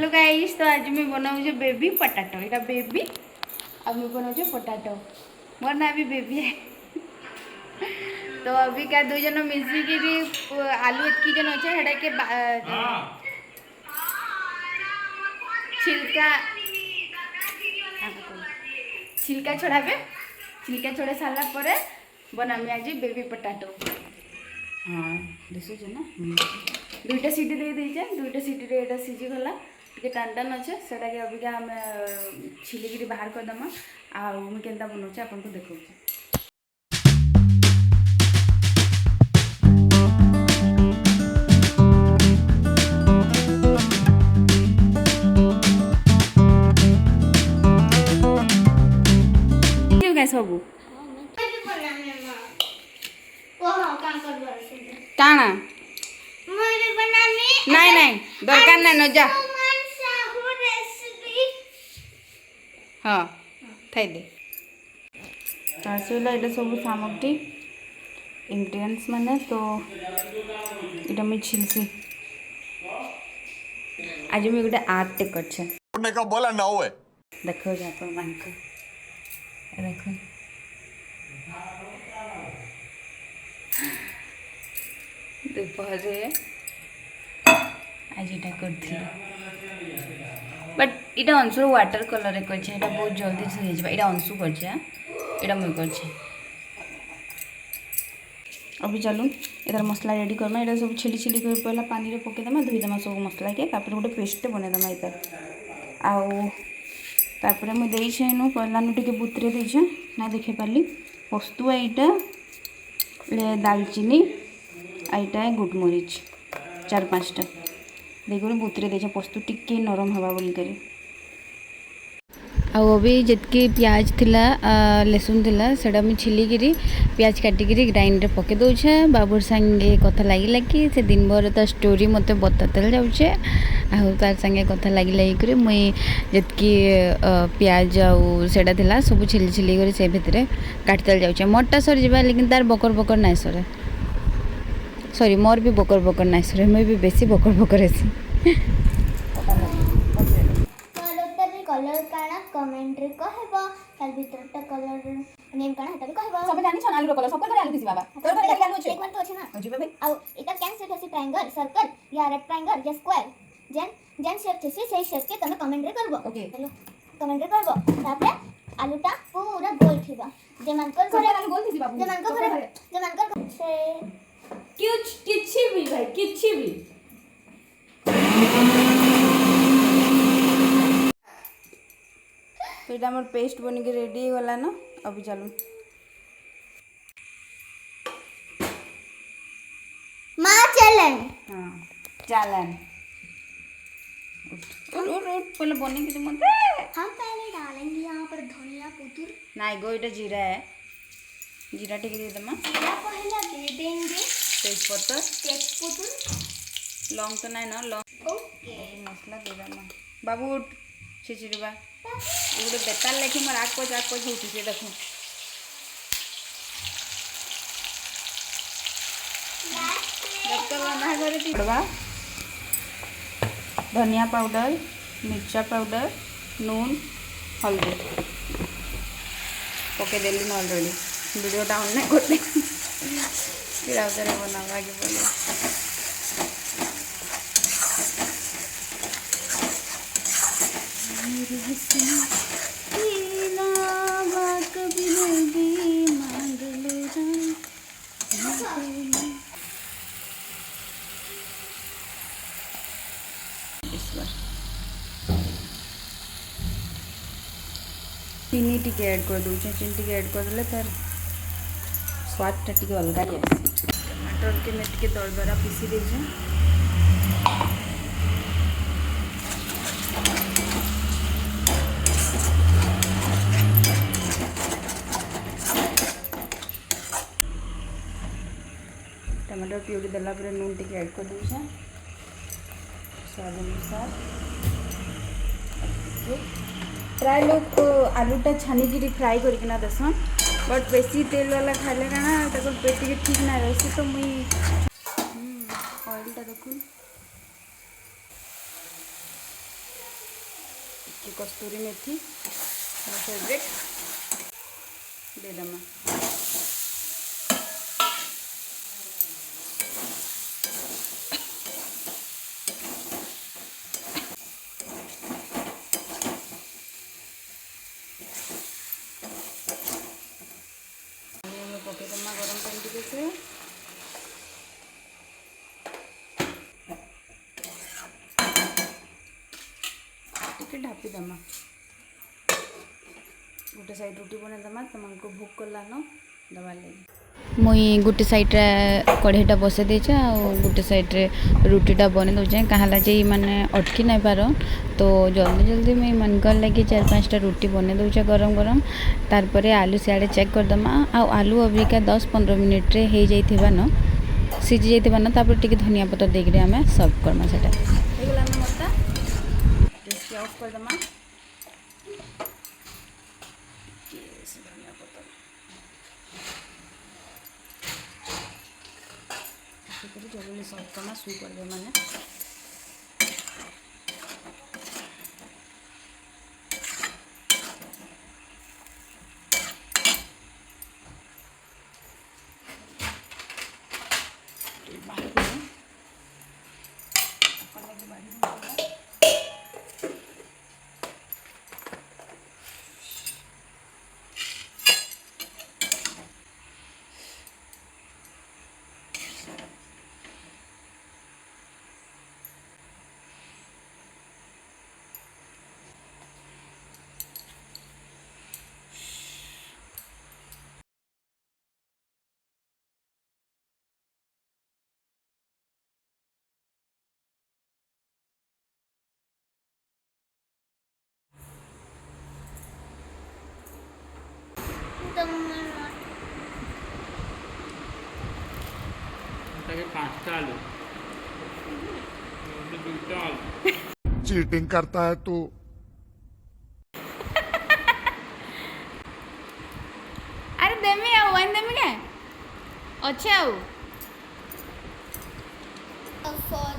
Hello guys, तो आज मैं बनाऊँ बेबी पटाटो। ये बेबी अब मैं बनाऊँ पटाटो। मोर ना भी बेबी है। तो अभी क्या दो जन मिसिक आलू एतकी जन अच्छे हेडा के छिलका छिलका छड़ाबे। छिलका छड़े सारा पर बनामी आज बेबी पटाटो। हाँ देखुचे ना दुईटा सीटी दे दीचे। दुईटा सीटी रे एटा सीझी गला टे टान टान अच्छे से अबिका आम छिलिकी बाहर करदमा आ मुझे केन्ता बनाऊे आपको देखा। सब काना नाई नाई दरकार नाई न जा। हाँ थी दे आसला ये सब सामग्री इंग्रेडिएंट्स माने तो ये मुझे छिलसी आज मुझे गोटे आर्ट टे कर बोला ना हुए देखो देखो दोपहर आज यहाँ कर बट इटा अंशु वाटर कलर कर बहुत जल्दी से हो अंशु कर मुझे कर अभी चलू इधर मसला रेडी करमा। यहाँ सब छिली छिली कर पहला पानी में पकईदेमा धोईदेमा सब मसला के तापर गोटे पेस्ट बनईदेमा इधर आउे मुझे इनू पहलानु टे बुतरे देछे ना देखे पाली पस्तुआ यहाँ दालचीनी आईटा है गुटमरीच 4-5टा देखो बुतरे देछे पस्तु टिके नरम हवा बोलिक। अभी जितकी प्याज थिला लहसुन थिला सेटा मुझे छिलिकी प्याज काटिकी ग्राइंडर पके दौचे। बाबूर सांगे कथा लगे कि से दिन भर ता स्टोरी मत बताते जाऊे तार सांगे कथा लगे मुई जितकी प्याज आटा थिला सब छिली छिली कर से भितर काटते जाऊे। मोरटा सरी जा लेकिन तार बकर बकर नाई सरे सॉरी मोर भी बकर बकर नाई सरे मुझे भी बेसी बकर बकर ऐसी कलर काना कमेंट रे कहबो तार भीतरटा कलर नेम काना हटा कहबो सब जानि छन आलू कलर सब करे आलू दिसी बाबा तोर करे आलू छै एक बार तो अछि ना अजी भाई आ एटा कैन सेट अछि ट्रायंगल सर्कल या रेक्टेंगल या स्क्वायर जेन शेप छै सेही शेप के तमे कमेंट रे करबो। ओके हेलो कमेंट रे करबो तापरे आलूटा पूरा गोल थिबा जे मानकर करे आलू गोल थिबी बाबू जे मानकर से किछि भी भाई किछि भी तो ये मोर पेस्ट बन के रेडी गला ना। अभी चलू मां चलन हाँ चलन उठ पहले बने के मत हम पहले डालेंगे यहाँ पर धनिया पुतुर नाई गो इटा जीरा है जीरा टिके दे दमा जीरा पहले दे देंगे तेज पुतुर लौंग तो नहीं ना लौंग ओके मसला दे दमा बाबू उठ छिचिरबा गोटे बेताल लेखी मोर आग पच होती से देखो पड़वा धनिया पाउडर मिर्चा पाउडर नून हल्दी पकईदेली न अलरेडी वीडियोटा ऑन नहीं करते फिर आउे बनावा के बोले चीनी टी ऐड कर दूचे चीनी टी ऐड कर देले तार स्वादटा टी अलग आसी। टमाटर के मैं टी दरदरा पीसी देचे टमाटर प्यूरी देला पर नून टी ऐड कर दूचे स्वाद अनुसार। प्राय लोग आलूटा छानिकी फ्राए करना देसन बट बेसी तेल वाला खाले क्या पेट के ठीक ना रही तो मुई ऑयलटा देखूँ ये कस्तूरी मेथी फेवरेट दे दमा पके दमा गरम पानी टिके से टिके ढापी दमा गोटे साइड रुटी बने दमा तुमको भूख कला न दबार लगे मुई गोटे साइड रे कढ़ईटा बसे देचे आ गोटे साइड रे रुटीटा बने दौचे कहाला जे माने अटकी नहीं पार तो जल्दी जल्दी मुई मनकर लगे 4-5टा रुटी बने दौचे गरम गरम तारपरे आलू सियाड़े चेक करदमा आ आलू अबिका 10-15 मिनिट रे हो जाइथिबा न सिझी जाइथिबा न तापर टिके धनिया पत्तर देकरे आमे सर्व करमा सेटा हे गेला न मता गैस ऑफ कर दमा धनिया पत्तर जल्दी सर्व करना शुरू कर दे मैंने चीटिंग करता है तू। अरे देमी आउ वन देमी के अच्छे आउ फॉर